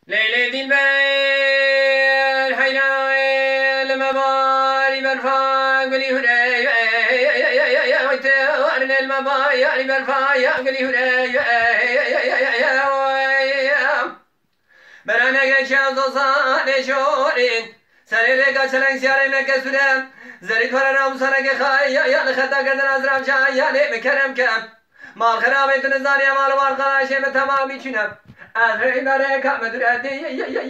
ليلة البال حينا لما باري برفا قولي هراي وانت المبايا برفا قولي هراي برانا قشان صوصان شورين سري لك سرنگ سياري مكسودم زريد فررام سرنگ خاي يا لخدا قدر ازرام شاي يا لي مكرم كم مال خراب انت نزاني مال وارقلا شي تمام بيچنم ازري برك مدرتي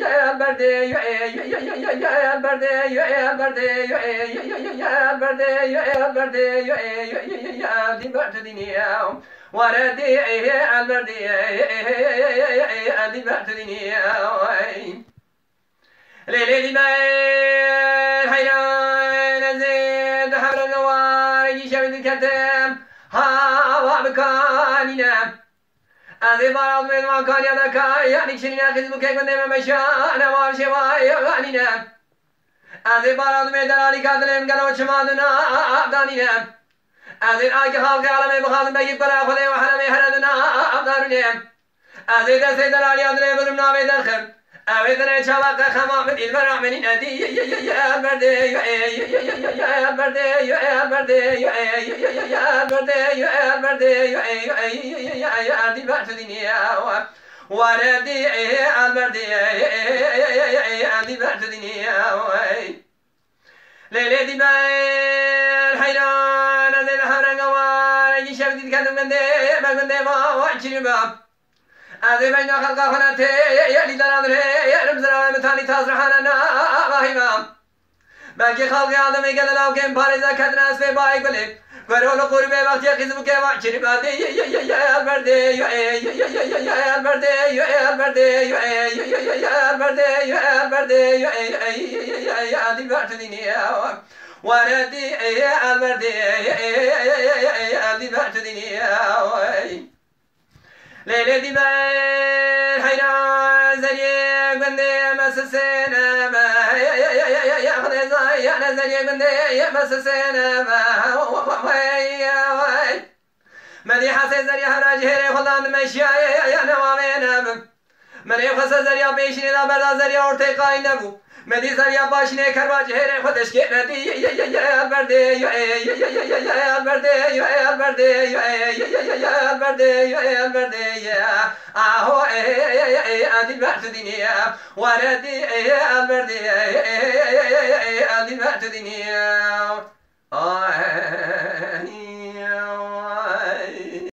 يا البردي يا البردي يا البردي يا البردي يا البردي يا دي بردنيا وردي البردي دي بردنيا ليلي ما حيران زيد حبل النوار يشبد الكتم هوا بكاننا هذه بعض من مكان يدك يعني شرنا خزبك كيف ندم مشانا وارشواي غانينا هذه بعض من دلالي كاتلم قالوا شمادنا أبداننا هذه آج خالق عالمي بخاطم بيجيب برا خلي وحرمي حردنا أبداننا هذه دسي دلالي أدري بلمنا بيدرخم أبدنا شباب خمام من البرع من النادي يا البردي يا البردي يا البردي يا البردي يا البردي يا البردي بعتدني وردي البردي البردي بعتدني ليلة دبال حيران زي الحرن قوار يشبد كذب من دي من دي ما وانشري باب هذه بين خلق خناتي يا لي درادر يا رمزنا مثالي تازرحنا غاهيما باقي خلق آدم يقال لو كان بارزا كدناس في بايق بلي قرول قربي وقت خزم كما شرباتي يا البردي يا البردي يا البردي يا البردي يا البردي يا دي بعتديني وردي يا البردي يا دي بعتديني ليلة دبال حيران زريق بندي مسسينا ما يا خذي زاي أنا زريق بندي مسسينا ما مدي حسي زريق هراجهري خلان مشيا يا نوامينا مدي خسي زريق بيشني لا بردا زريق ارتقاي نبو مدي زريق باشني كرواجهري خدش كينتي يا البردي يا البردي يا البردي يا البردي يا البردي اهو ادي بعتدني وردي يا البردي ادي بعتدني